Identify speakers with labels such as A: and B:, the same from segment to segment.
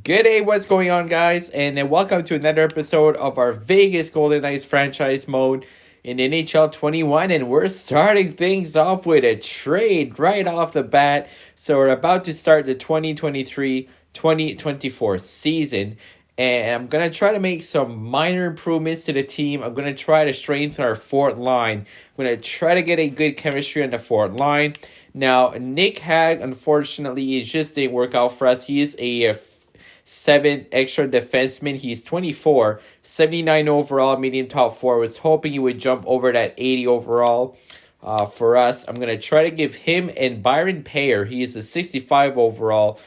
A: Good day, what's going on, guys? And then welcome to another episode of our Vegas Golden Knights franchise mode in NHL 21. And we're starting things off with a trade right off the bat. So we're about to start the 2023-2024 season. And I'm going to try to make some minor improvements to the team. I'm going to try to strengthen our fourth line. I'm going to try to get a good chemistry on the fourth line. Now, Nick Hag, unfortunately, it just didn't work out for us. He is a 7 extra defenseman. He's 24, 79 overall, medium top 4. Was hoping he would jump over that 80 overall for us. I'm going to try to give him and Byron Payer. He is a 65 overall,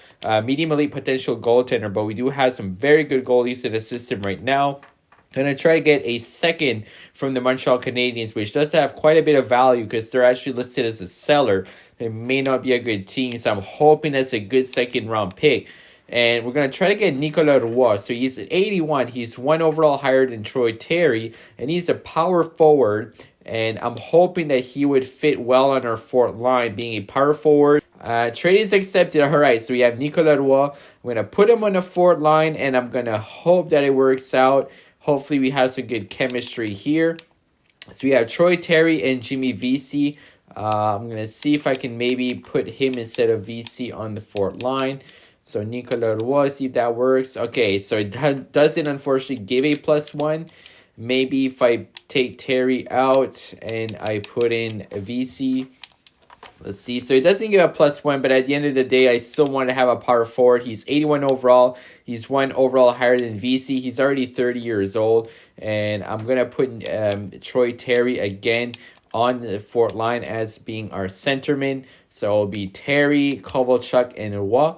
A: medium elite potential goaltender, but we do have some very good goalies in the system right now. I'm going to try to get a second from the Montreal Canadiens, which does have quite a bit of value because they're actually listed as a seller. It may not be a good team, so I'm hoping that's a good second round pick. And we're going to try to get Nicolas Roy. So he's at 81. He's 1 overall higher than Troy Terry. And he's a power forward. And I'm hoping that he would fit well on our fourth line, being a power forward. Trade is accepted. All right, so we have Nicolas Roy. I'm going to put him on the fourth line. And I'm going to hope that it works out. Hopefully we have some good chemistry here. So we have Troy Terry and Jimmy Vesey. I'm going to see if I can maybe put him instead of Vesey on the fourth line. So Nicolas Roy, see if that works. Okay, so it doesn't unfortunately give a +1. Maybe if I take Terry out and I put in a VC. Let's see. So it doesn't give a +1, but at the end of the day, I still want to have a power forward. He's 81 overall. He's 1 overall higher than VC. He's already 30 years old. And I'm going to put Troy Terry again on the fourth line as being our centerman. So it'll be Terry, Kovalchuk, and Roy.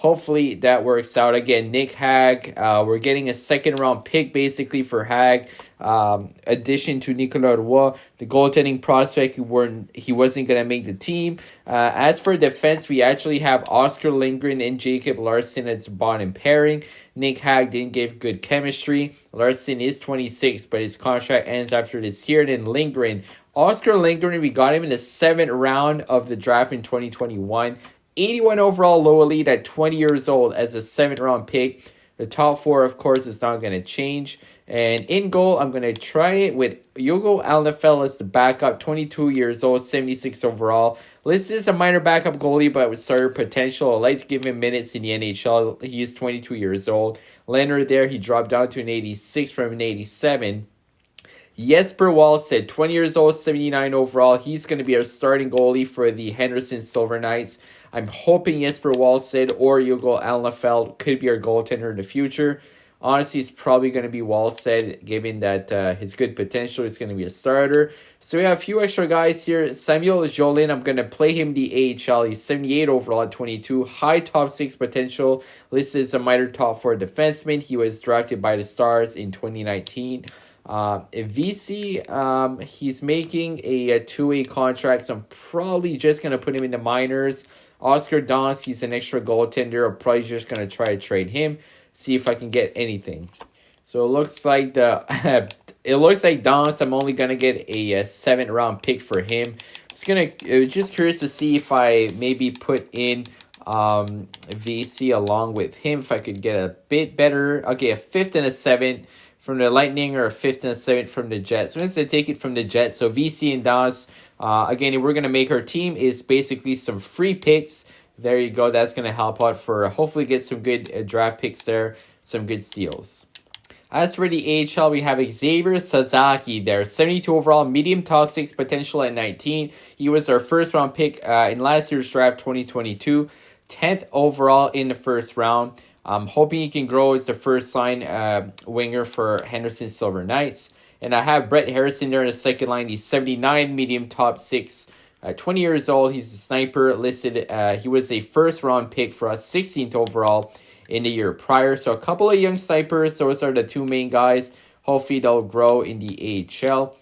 A: Hopefully that works out. Again, Nick Hag, we're getting a second round pick basically for Hag. Addition to Nicolas Roy, the goaltending prospect, he wasn't going to make the team. As for defense, we actually have Oscar Lindgren and Jacob Larson as bottom pairing. Nick Hag didn't give good chemistry. Larson is 26, but his contract ends after this year. Then Lindgren. Oscar Lindgren, we got him in the 7th round of the draft in 2021. 81 overall low elite at 20 years old as a 7th round pick. The top 4, of course, is not going to change. And in goal, I'm going to try it with Hugo Alnefeld as the backup, 22 years old, 76 overall. Listed as a minor backup goalie, but with starter potential. I'd like to give him minutes in the NHL. He is 22 years old. Leonard there, he dropped down to an 86 from an 87. Jesper Wallstedt, 20 years old, 79 overall. He's going to be our starting goalie for the Henderson Silver Knights. I'm hoping Jesper Wallstedt or Hugo Alnefeld could be our goaltender in the future. Honestly, it's probably going to be Wallstedt, given that his good potential is going to be a starter. So we have a few extra guys here. Samuel Jolin, I'm going to play him the AHL. He's 78 overall at 22. High top 6 potential. Listed as a minor top 4 defenseman. He was drafted by the Stars in 2019. VC, he's making a 2-way contract, so I'm probably just going to put him in the minors. Oscar Dons, he's an extra goaltender. I'm probably just going to try to trade him, see if I can get anything. So it looks like Dons, I'm only going to get a 7th round pick for him. Just curious to see if I maybe put in VC along with him, if I could get a bit better. Okay, a 5th and a 7th from the Lightning or a 5th and a 7th from the Jets. So I'm going to take it from the Jets. So VC and Dons, again, if we're going to make our team is basically some free picks. There you go. That's going to help out for hopefully get some good draft picks there, some good steals. As for the AHL, we have Xavier Sasaki there. 72 overall, medium top 6 potential at 19. He was our first round pick in last year's draft 2022. 10th overall in the first round. I'm hoping he can grow as the first line winger for Henderson Silver Knights. And I have Brett Harrison there in the second line. He's 79, medium top 6, 20 years old. He's a sniper listed. He was a first round pick for us, 16th overall in the year prior. So a couple of young snipers. Those are the 2 main guys. Hopefully they'll grow in the AHL.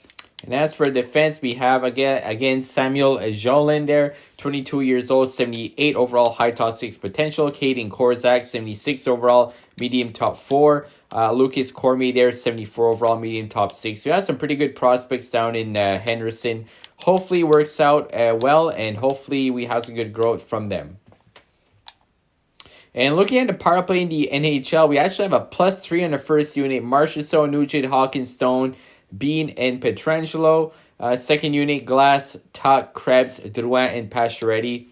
A: And as for defense, we have again Samuel Jolin there, 22 years old, 78 overall, high top 6 potential. Caden Korzak, 76 overall, medium top 4. Lucas Cormier there, 74 overall, medium top 6. So we have some pretty good prospects down in Henderson. Hopefully it works out well, and hopefully we have some good growth from them. And looking at the power play in the NHL, we actually have a +3 on the first unit. Marchessault, Nugent, Hawkins, Stone, Bean, and Pietrangelo. Second unit, Glass, Tuck, Krebs, Drouin, and Pacioretty.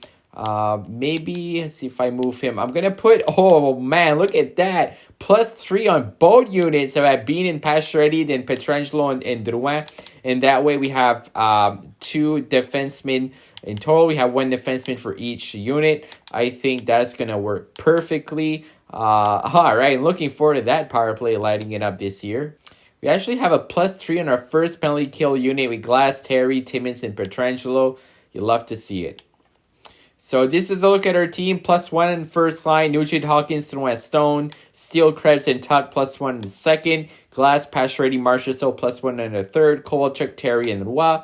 A: Maybe, let's see if I move him. I'm going to put, oh man, look at that. +3 on both units. So I have Bean and Pacioretty, then Pietrangelo and Drouin. And that way we have 2 defensemen. In total, we have 1 defenseman for each unit. I think that's going to work perfectly. All right, looking forward to that power play lighting it up this year. We actually have a +3 on our first penalty kill unit with Glass, Terry, Timmins, and Pietrangelo. You love to see it. So this is a look at our team. +1 in the first line. Nugent, Hawkins, Drouin, Stone. Steele, Krebs, and Tuck +1 in the second. Glass, Pacioretty, Marchessault +1 in the third. Kovalchuk, Terry, and Roy.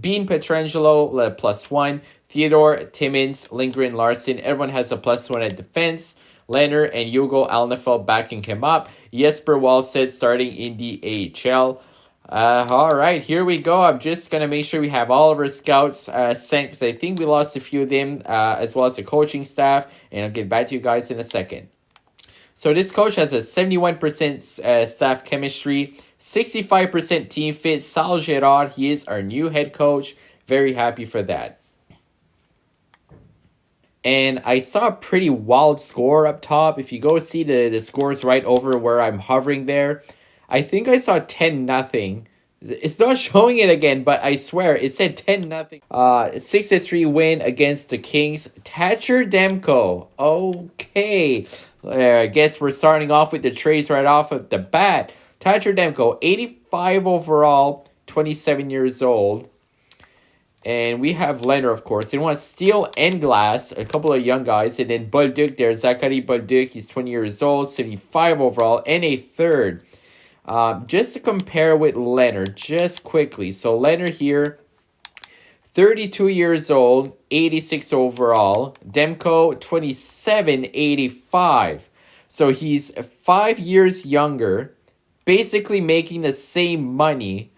A: Bean, Pietrangelo +1. Theodore, Timmins, Lindgren, Larson. Everyone has a +1 at defense. Leonard and Hugo Alnefeld backing him up. Jesper Wallstedt starting in the AHL. All right, here we go. I'm just going to make sure we have all of our scouts sent because I think we lost a few of them as well as the coaching staff. And I'll get back to you guys in a second. So this coach has a 71% staff chemistry, 65% team fit. Sal Gerard, he is our new head coach. Very happy for that. And I saw a pretty wild score up top. If you go see the scores right over where I'm hovering there, I think I saw 10-0. It's not showing it again, but I swear it said 10-0. 6-3 win against the Kings. Thatcher Demko. Okay. I guess we're starting off with the trades right off of the bat. Thatcher Demko, 85 overall, 27 years old. And we have Leonard, of course. They want Steele and Glass, a couple of young guys. And then Bolduc there, Zachary Bolduc. He's 20 years old, 75 overall, and a third. Just to compare with Leonard, just quickly. So Leonard here, 32 years old, 86 overall. Demko, 27, 85. So he's 5 years younger, basically making the same money.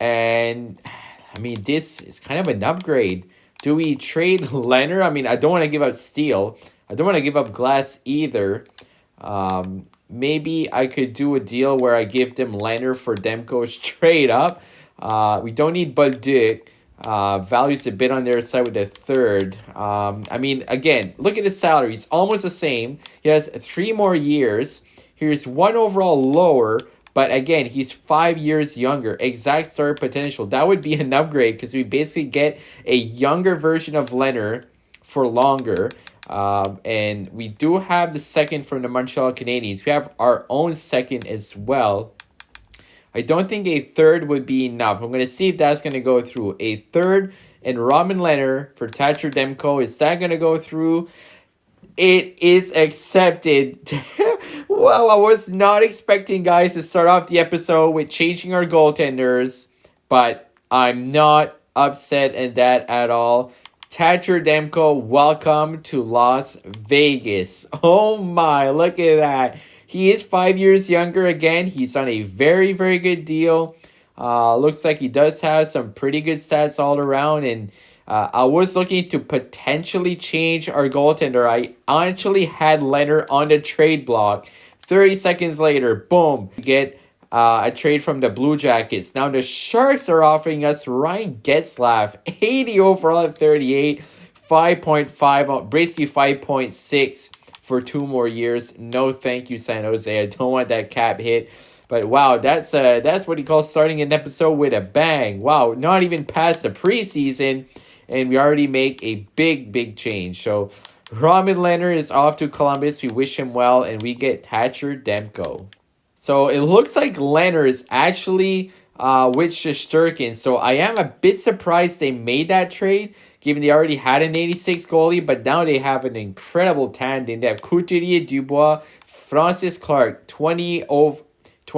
A: And I mean, this is kind of an upgrade. Do we trade Leonard? I mean, I don't want to give up Steele. I don't want to give up Glass either. Maybe I could do a deal where I give them Leonard for Demko straight up. We don't need Bolduc. Value's a bit on their side with the third. I mean, again, look at his salary. He's almost the same. He has 3 more years. Here's 1 overall lower. But again, he's 5 years younger. Exact start potential. That would be an upgrade because we basically get a younger version of Leonard for longer. And we do have the second from the Montreal Canadiens. We have our own second as well. I don't think a third would be enough. I'm going to see if that's going to go through. A third and Robin Leonard for Thatcher Demko. Is that going to go through? It is accepted. Well, I was not expecting, guys, to start off the episode with changing our goaltenders, but I'm not upset at that at all. Thatcher Demko, welcome to Las Vegas. Oh my, look at that. He is 5 years younger again. He's on a very, very good deal. Looks like he does have some pretty good stats all around, and I was looking to potentially change our goaltender. I actually had Leonard on the trade block. 30 seconds later, boom, we get a trade from the Blue Jackets. Now the Sharks are offering us Ryan Getzlaf, 80 overall at 38, 5.5, basically 5.6 for 2 more years. No, thank you, San Jose. I don't want that cap hit. But wow, that's what he calls starting an episode with a bang. Wow, not even past the preseason, and we already make a big, big change. So Robin Leonard is off to Columbus. We wish him well, and we get Thatcher Demko. So it looks like Leonard is actually with Shesterkin. So I am a bit surprised they made that trade, given they already had an 86 goalie, but now they have an incredible tandem. They have Couturier, Dubois, Francis Clark, 20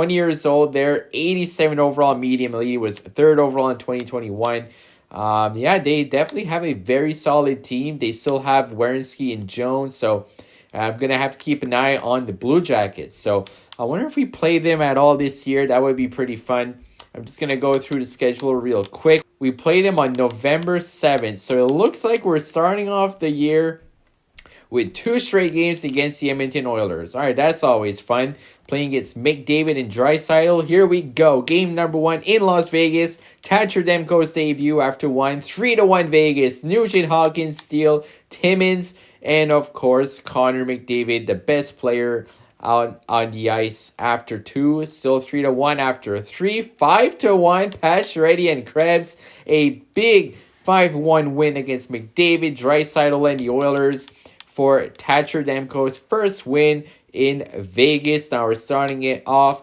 A: years old there, 87 overall medium elite, was 3rd overall in 2021. Yeah, they definitely have a very solid team. They still have Werenski and Jones, so I'm going to have to keep an eye on the Blue Jackets. So I wonder if we play them at all this year. That would be pretty fun. I'm just going to go through the schedule real quick. We played them on November 7th, so it looks like we're starting off the year with 2 straight games against the Edmonton Oilers. All right, that's always fun. Playing against McDavid and Draisaitl. Here we go. Game number 1 in Las Vegas. Thatcher Demko's debut after 3-1 Vegas. Nugent Hopkins, Steele, Timmins, and of course, Connor McDavid, the best player on the ice after 2. Still 3-1 after 3. 5-1, Pacioretty and Krebs. A big 5-1 win against McDavid, Draisaitl, and the Oilers for Thatcher Demko's first win in Vegas. Now we're starting it off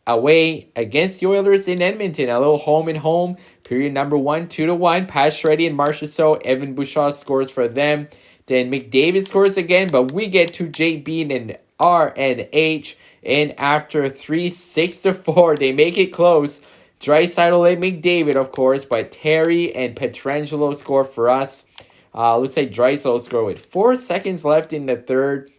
A: away against the Oilers in Edmonton. A little home and home. Period number 1, 2-1. Pacioretty and Marchessault. Evan Bouchard scores for them. Then McDavid scores again, but we get to JB and RNH. And after 3, 6-4, they make it close. Draisaitl and McDavid, of course, but Terry and Pietrangelo score for us. Looks like Draisaitl scored with 4 seconds left in the third.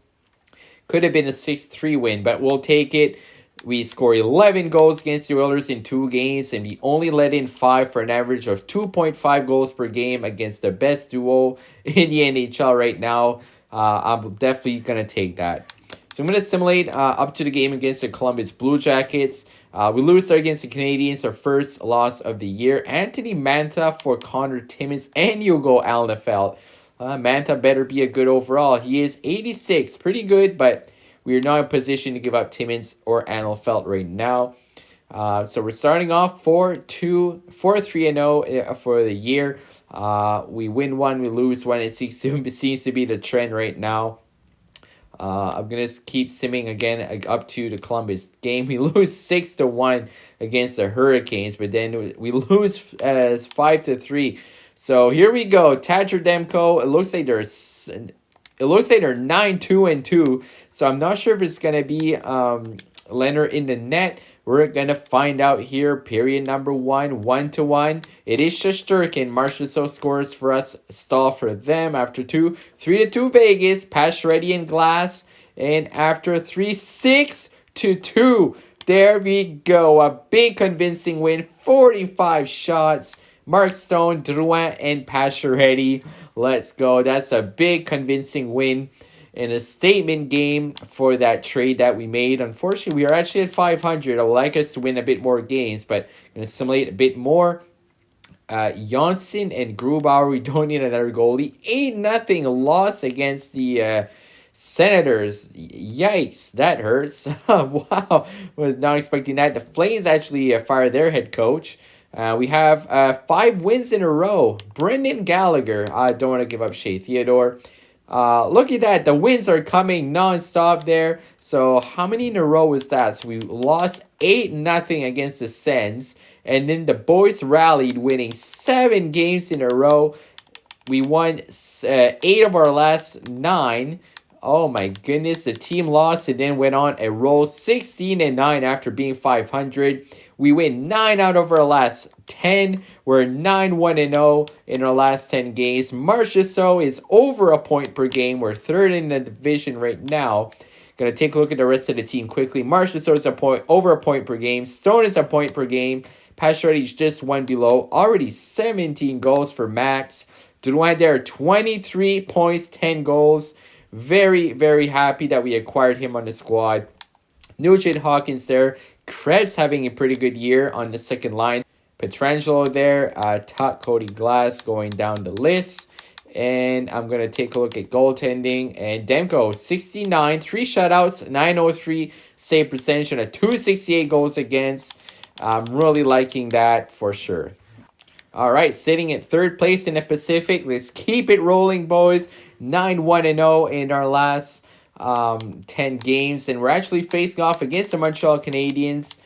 A: Could have been a 6-3 win, but we'll take it. We score 11 goals against the Oilers in 2 games, and we only let in 5 for an average of 2.5 goals per game against the best duo in the NHL right now. I'm definitely going to take that. So I'm going to simulate up to the game against the Columbus Blue Jackets. We lose against the Canadiens, our first loss of the year. Anthony Mantha for Connor Timmins and Hugo Alnefeld. Mantha better be a good overall. He is 86, pretty good, but we are not in position to give up Timmins or Alnefeld right now. So we're starting off 4-3-0 for the year. We win 1, we lose 1. It seems to be the trend right now. I'm going to keep simming again up to the Columbus game. We lose 6-1 against the Hurricanes, but then we lose 5-3. So here we go. Thatcher Demko. It looks like they're 9-2-2. So I'm not sure if it's going to be Leonard in the net. We're going to find out here. Period number 1, 1-1. It is Shesterkin. Marchessault scores for us. Stahl for them after 2. 3-2 Vegas. Pacioretty and Glass. And after 3, 6-2. There we go. A big convincing win. 45 shots. Mark Stone, Drouin, and Pacioretty. Let's go. That's a big convincing win and a statement game for that trade that we made. Unfortunately, we are actually at 500. I would like us to win a bit more games, but I'm going to simulate a bit more. Janssen and Grubauer, we don't need another goalie. 8-0 loss against the Senators. Yikes, that hurts. Wow, was not expecting that. The Flames actually fired their head coach. We have 5 wins in a row. Brendan Gallagher. I don't want to give up Shea Theodore. Look at that. The wins are coming non-stop there. So how many in a row is that? So we lost 8-0 against the Sens. And then the boys rallied, winning 7 games in a row. We won 8 of our last 9. Oh my goodness. The team lost and then went on a roll, 16-9 after being 500. We win 9 out of our last 10. We're 9-1-0 in our last 10 games. Marchessault is over a point per game. We're 3rd in the division right now. Going to take a look at the rest of the team quickly. Marchessault is over a point per game. Stone is a point per game. Pacioretty is just 1 below. Already 17 goals for Max. Drouin there, 23 points, 10 goals. Very, very happy that we acquired him on the squad. Nugent Hopkins there. Krebs having a pretty good year on the second line. Pietrangelo there. Cody Glass going down the list. And I'm going to take a look at goaltending. And Demko, 69, 3 shutouts, 903 save percentage, and a 268 goals against. I'm really liking that for sure. All right, sitting at 3rd place in the Pacific. Let's keep it rolling, boys. 9-1-0 in our last 10 games. And we're actually facing off against the Montreal Canadiens.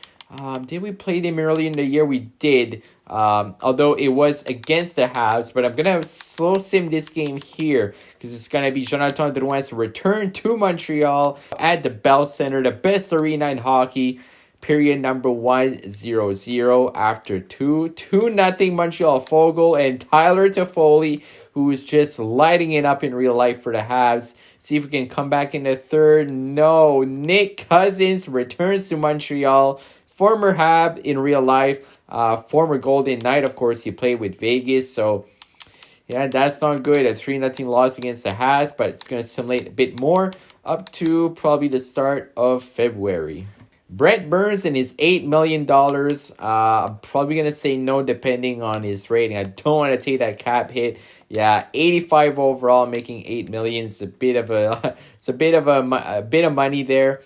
A: Did we play them early in the year? We did. Although it was against the Habs. But I'm going to slow sim this game here. Because it's going to be Jonathan Drouin's return to Montreal at the Bell Center. The best arena in hockey. Period number 1-0-0 after 2-0 Montreal. Fogle and Tyler Toffoli, who's just lighting it up in real life for the Habs. See if we can come back in the third. No, Nick Cousins returns to Montreal. Former Hab in real life. Former Golden Knight, of course, he played with Vegas. So Yeah, that's not good. A 3-0 loss against the Habs, but it's going to simulate a bit more up to probably the start of February. Brent Burns and his $8 million. I'm probably gonna say no, depending on his rating. I don't want to take that cap hit. Yeah, 85 overall, making 8 million. It's a bit of a, it's a bit of money there.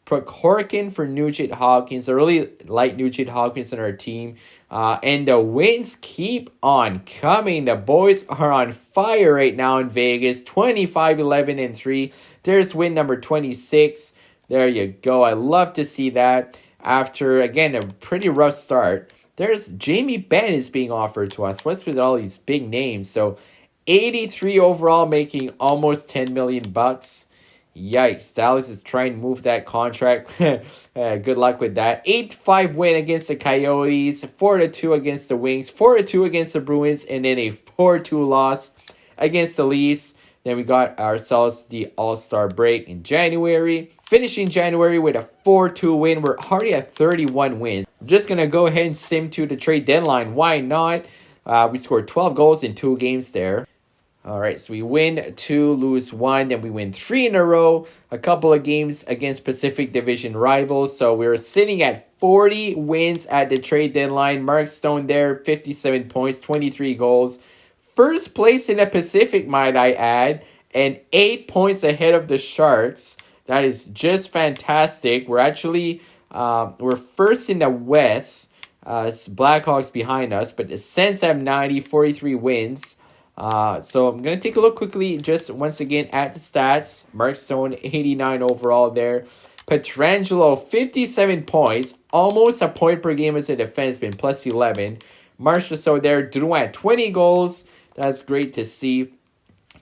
A: Prokhorkin for Nugent Hopkins. I really like Nugent Hopkins on our team. And the wins keep on coming. The boys are on fire right now in Vegas. 25, 11, and 3. There's win number 26. There you go. I love to see that. After, again, a pretty rough start, there's Jamie Benn is being offered to us. What's with all these big names? So 83 overall, making almost 10 million bucks. Yikes. Dallas is trying to move that contract. Good luck with that. 8-5 win against the Coyotes. 4-2 against the Wings. 4-2 against the Bruins. And then a 4-2 loss against the Leafs. Then we got ourselves the All-Star break in January. Finishing January with a 4-2 win. We're already at 31 wins. I'm just going to go ahead and sim to the trade deadline. Why not? We scored 12 goals in 2 games there. All right, so we win 2, lose 1, then we win 3 in a row. A couple of games against Pacific Division rivals. So we're sitting at 40 wins at the trade deadline. Mark Stone there, 57 points, 23 goals. First place in the Pacific, might I add, and 8 points ahead of the Sharks. That is just fantastic. We're actually we're first in the West. Blackhawks behind us, but the Sens have 90, 43 wins. So I'm going to take a look quickly just once again at the stats. Mark Stone, 89 overall there. Pietrangelo, 57 points. Almost a point per game as a defenseman, plus 11. Marchessault there, Drouin, 20 goals. That's great to see.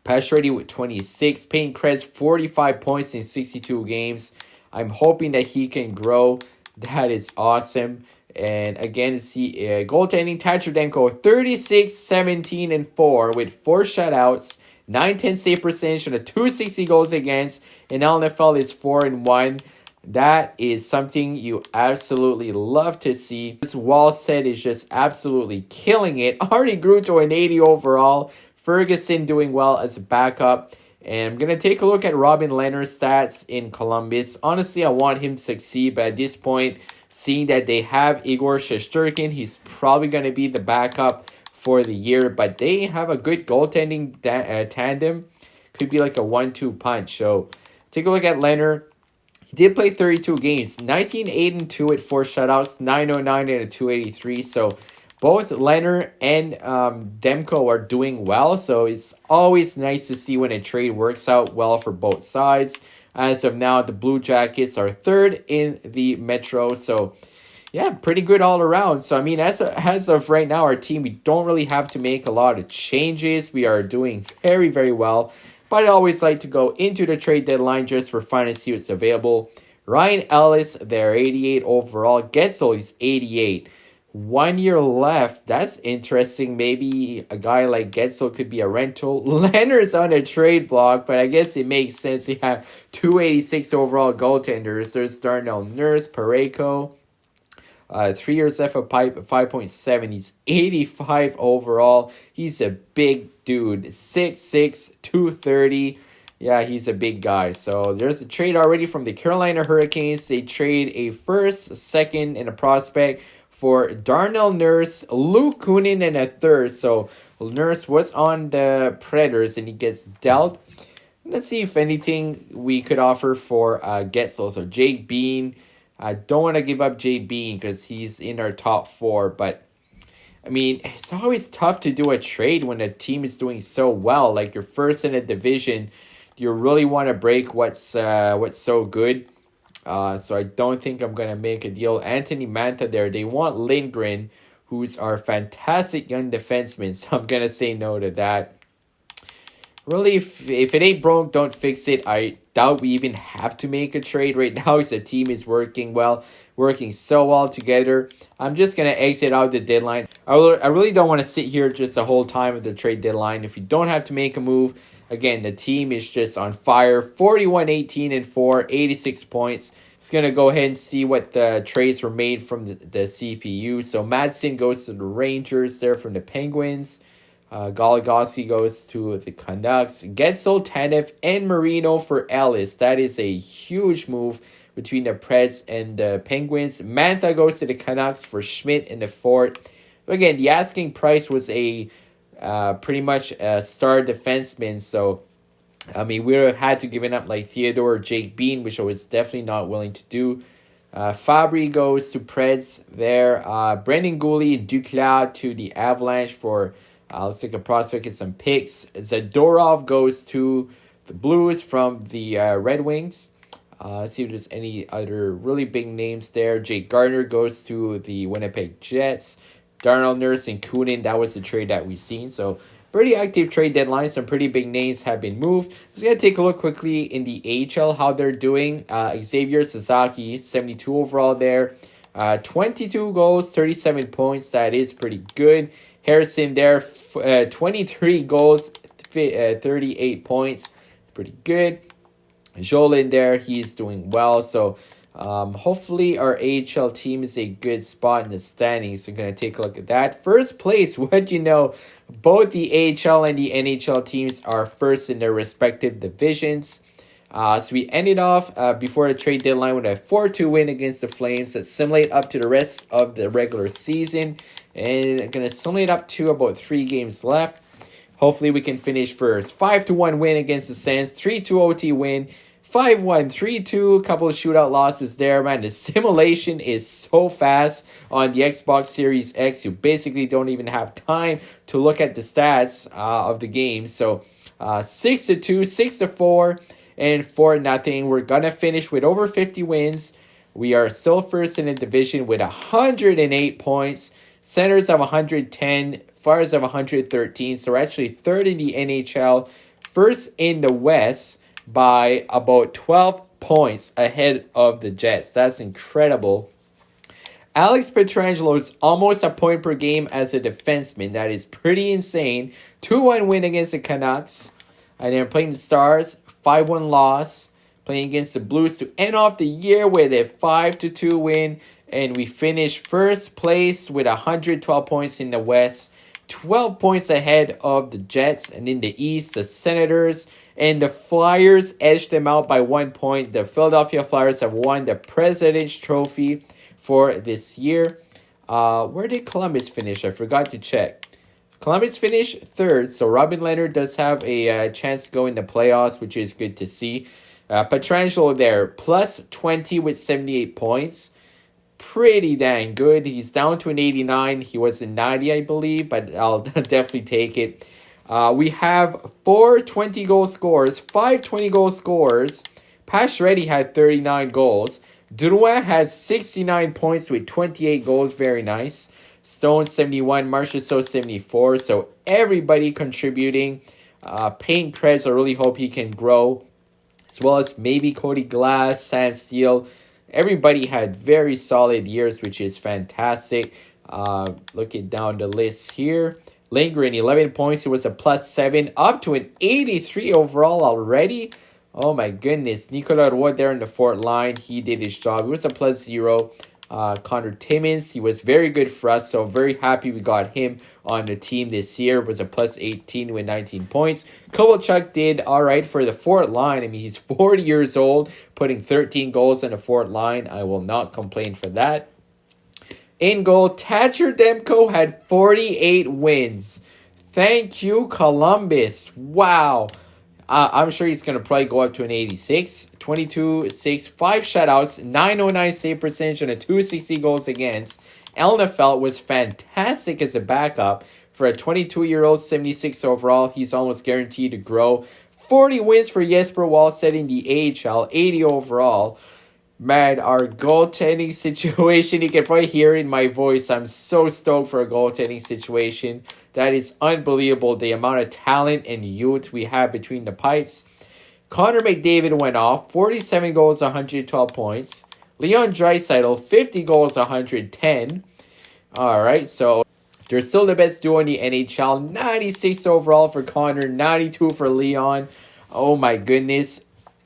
A: Pacioretty with 26. Payne Krebs, 45 points in 62 games. I'm hoping that he can grow. That is awesome. And again, see goaltending, Tachyrenko, 36, 17, and 4 with 4 shutouts, 910 save percentage, and a 260 goals against. And LNFL is 4-1. That is something you absolutely love to see. This wall set is just absolutely killing it. Already grew to an 80 overall. Ferguson doing well as a backup. And I'm going to take a look at Robin Lehner's stats in Columbus. Honestly, I want him to succeed, but at this point, seeing that they have Igor Shesterkin, he's probably going to be the backup for the year. But they have a good goaltending tandem. Could be like a 1-2 punch. So take a look at Lehner. He did play 32 games. 19-8-2 with 4 shutouts. 909 and a 283. So both Lehner and Demko are doing well. So it's always nice to see when a trade works out well for both sides. As of now, the Blue Jackets are 3rd in the Metro. So, yeah, pretty good all around. So, I mean, as of right now, our team, we don't really have to make a lot of changes. We are doing very, very well. But I always like to go into the trade deadline just for fun and see what's available. Ryan Ellis, they're 88 overall. Getzel is 88. 1 year left. That's interesting. Maybe a guy like Getzel could be a rental. Leonard's on a trade block, but I guess it makes sense. They have 286 overall goaltenders. There's Darnell Nurse, Parayko. 3 years left of pipe, 5.7. He's 85 overall. He's a big dude. 6'6", 230. Yeah, he's a big guy. So there's a trade already from the Carolina Hurricanes. They trade a first, second, and a prospect for Darnell Nurse, Luke Kunin, and a 3rd. So Nurse was on the Predators, and he gets dealt. Let's see if anything we could offer for Getzel. So Jake Bean. I don't want to give up Jake Bean because he's in our top 4. But, I mean, it's always tough to do a trade when a team is doing so well. Like, you're first in a division. You really want to break what's so good. So I don't think I'm going to make a deal. Anthony Manta there. They want Lindgren, who's our fantastic young defenseman. So I'm going to say no to that. Really, if it ain't broke, don't fix it. I doubt we even have to make a trade right now because the team is working well, working so well together. I'm just going to exit out the deadline. I really don't want to sit here just the whole time of the trade deadline. If you don't have to make a move, again, the team is just on fire. 41-18 and 4, 86 points. It's going to go ahead and see what the trades were made from the CPU. So Madsen goes to the Rangers there from the Penguins. Goalie goes to the Canucks. Getzel, Tanev, and Marino for Ellis. That is a huge move between the Preds and the Penguins. Mantha goes to the Canucks for Schmidt in the Fort. Again, the asking price was a pretty much a star defenseman. So, I mean, we would have had to give it up like Theodore or Jake Bean, which I was definitely not willing to do. Fabry goes to Preds there. Brendan Goalie and Duclair to the Avalanche for, let's take a prospect and some picks. Zadorov goes to the Blues from the Red Wings. Let's see if there's any other really big names there. Jake Gardner goes to the Winnipeg Jets. Darnell Nurse and Kunin, that was the trade that we seen. So, pretty active trade deadline. Some pretty big names have been moved. I'm just going to take a look quickly in the AHL, how they're doing. Xavier Sasaki, 72 overall there. 22 goals, 37 points. That is pretty good. Harrison there, 23 goals, 38 points. Pretty good. Jolin there, he's doing well. So, hopefully our AHL team is a good spot in the standings. So, we're going to take a look at that. First place, what you know, both the AHL and the NHL teams are first in their respective divisions. So we ended off before the trade deadline with a 4-2 win against the Flames that simulate up to the rest of the regular season. And going to simulate up to about 3 games left. Hopefully we can finish first. 5-1 win against the Sens. 3-2 OT win. 5-1, 3-2, a couple of shootout losses there, man. The simulation is so fast on the Xbox Series X. You basically don't even have time to look at the stats of the game. So 6-2, 6-4, and 4-0. We're going to finish with over 50 wins. We are still first in the division with 108 points. Centers have 110, Flyers have 113. So we're actually third in the NHL, first in the West by about 12 points ahead of the Jets. That's incredible. Alex Pietrangelo is almost a point per game as a defenseman. That is pretty insane. 2-1 win against the Canucks. And then playing the Stars, 5-1 loss. Playing against the Blues to end off the year with a 5-2 win. And we finished first place with 112 points in the West. 12 points ahead of the Jets. And in the East, the Senators and the Flyers edged them out by 1 point. The Philadelphia Flyers have won the President's Trophy for this year. Where did Columbus finish? I forgot to check. Columbus finished third, so Robin Leonard does have a chance to go in the playoffs, which is good to see. Pietrangelo there, plus 20 with 78 points. Pretty dang good. He's down to an 89. He was a 90, I believe, but I'll definitely take it. We have 4 20-goal scorers, 5 20-goal scorers. Pacioretty had 39 goals. Drouin had 69 points with 28 goals. Very nice. Stone 71, Marchessault 74. So everybody contributing. Payne Krebs, I really hope he can grow. As well as maybe Cody Glass, Sam Steele. Everybody had very solid years, which is fantastic. Looking down the list here. Lindgren, 11 points. He was a plus 7. Up to an 83 overall already. Oh my goodness. Nicolas Roy there in the fourth line. He did his job. He was a plus 0. Connor Timmins, he was very good for us. So very happy we got him on the team this year. It was a plus 18 with 19 points. Kovalchuk did all right for the fourth line. I mean, he's 40 years old, putting 13 goals on the fourth line. I will not complain for that. In goal, Thatcher Demko had 48 wins. Thank you, Columbus. Wow. I'm sure he's going to probably go up to an 86. 22-6, 5 shutouts, 909 save percentage, and a 260 goals against. Elnefelt was fantastic as a backup. For a 22-year-old, 76 overall, he's almost guaranteed to grow. 40 wins for Jesper Wallstedt in the AHL, 80 overall. Man, our goaltending situation, you can probably hear in my voice. I'm so stoked for a goaltending situation. That is unbelievable, the amount of talent and youth we have between the pipes. Connor McDavid went off, 47 goals, 112 points. Leon Draisaitl, 50 goals, 110. All right, so they're still the best duo in the NHL. 96 overall for Connor, 92 for Leon. Oh my goodness.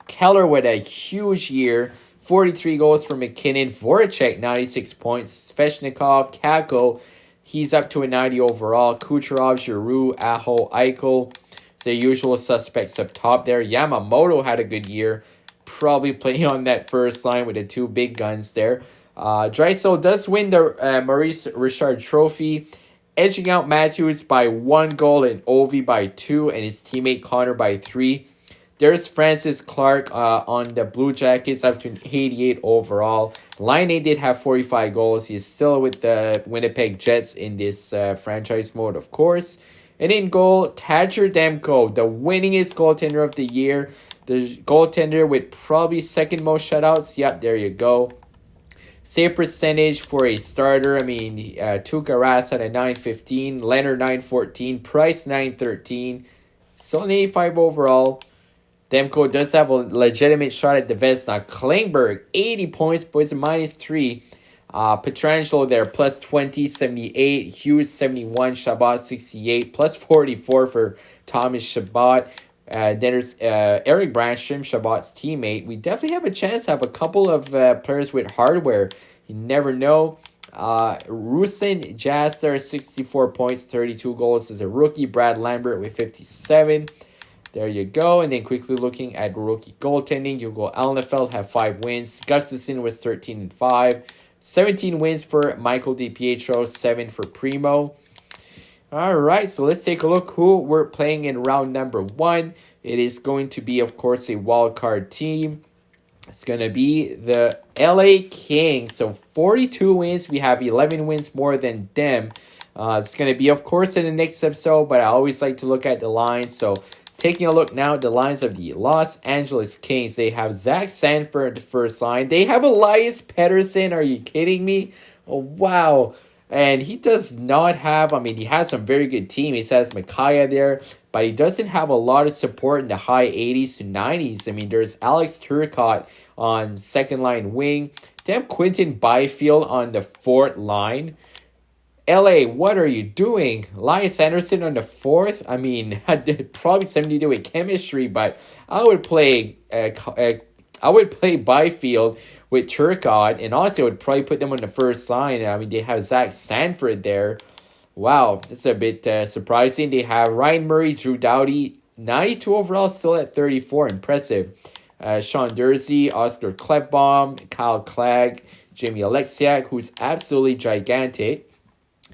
A: Keller with a huge year. 43 goals for McKinnon. Voracek, 96 points. Svechnikov, Kako, He's up to a 90 overall. Kucherov, Giroux, Aho, Eichel. It's the usual suspects up top there. Yamamoto had a good year. Probably playing on that first line with the two big guns there. Draisaitl does win the Maurice Richard Trophy, edging out Matthews by 1 goal and Ovi by 2, and his teammate Connor by 3. There's Francis Clark on the Blue Jackets, up to 88 overall. Laine did have 45 goals. He's still with the Winnipeg Jets in this franchise mode, of course. And in goal, Thatcher Demko, the winningest goaltender of the year. The goaltender with probably second most shutouts. Yep, there you go. Save percentage for a starter. I mean, Tuukka Rask at a 915, Leonard 914, Price 913. Still an 85 overall. Demko does have a legitimate shot at the Vezina. Klingberg, 80 points, boys, -3. Pietrangelo there, plus 20, 78. Hughes, 71. Chabot, 68. Plus 44 for Thomas Chabot. Then there's Eric Brandstrom, Chabot's teammate. We definitely have a chance to have a couple of players with hardware. You never know. Rusyn Jasser, 64 points, 32 goals as a rookie. Brad Lambert with 57. There you go. And then quickly looking at rookie goaltending, Hugo Alnefeld have 5 wins. Gustafsson was 13-5. 17 wins for Michael DiPietro, 7 for Primo. All right, so let's take a look who we're playing in round number 1. It is going to be, of course, a wild card team. It's going to be the LA Kings. So 42 wins. We have 11 wins more than them. It's going to be, of course, in the next episode, but I always like to look at the lines. So taking a look now at the lines of the Los Angeles Kings. They have Zach Sanford at the first line. They have Elias Pettersson. Are you kidding me? Oh, wow. And he does not have, I mean, he has some very good teammates. He has Mikaya there, but he doesn't have a lot of support in the high 80s to 90s. I mean, there's Alex Turcotte on second line wing. They have Quentin Byfield on the fourth line. LA, what are you doing? Elias Anderson on the fourth? I mean, probably something to do with chemistry, but I would play Byfield with Turcotte, and also I would probably put them on the first line. I mean, they have Zach Sanford there. Wow, that's a bit surprising. They have Ryan Murray, Drew Doughty, 92 overall, still at 34. Impressive. Sean Dursey, Oscar Klefbom, Kyle Clagg, Jimmy Alexiak, who's absolutely gigantic.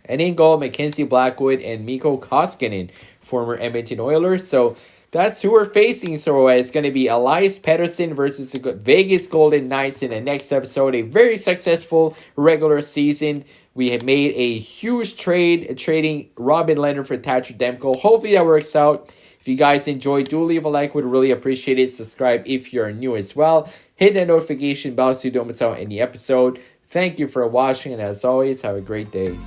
A: And in goal, Mackenzie Blackwood and Mikko Koskinen, former Edmonton Oilers. So that's who we're facing. So it's going to be Elias Pettersson versus the Vegas Golden Knights in the next episode. A very successful regular season. We have made a huge trade, trading Robin Leonard for Thatcher Demko. Hopefully that works out. If you guys enjoyed, do leave a like. Would really appreciate it. Subscribe if you're new as well. Hit that notification bell so you don't miss out any episode. Thank you for watching, and as always, have a great day.